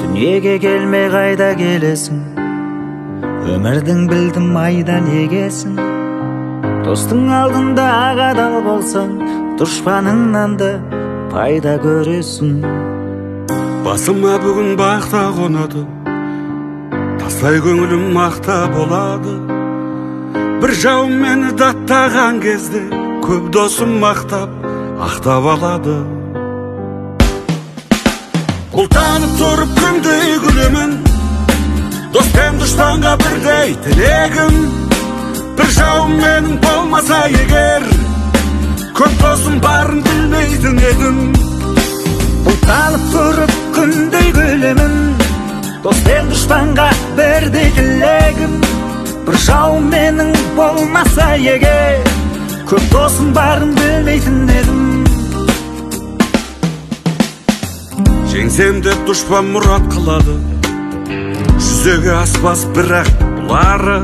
Дүниеге келмей қайда келесің? Өмірдің білдім айдан егесің. Достың алдында адал болсаң, дұшпаныңнан да пайда көресің. Басыма бүгін бақта қонады, тастай көңілім мақта болады. Бір жауым мені даттаған кезде, көп досым мақтап, ақтап алады. Ұлтанып тұрып күндей күлемін, дос пен дұшпанға бірдей тілегім. Бір жауым менің болмаса егер, көп досым барын білмейтін едім. Ұлтанып тұрып күндей күлемін, дос пен дұшпанға бірдей тілегім. Бір жауым менің болмаса егер, көп досым барын білмейтін едім. Жеңсем деп дұшпан мұрат қылады, жүзеге аспас бірақ бұлары.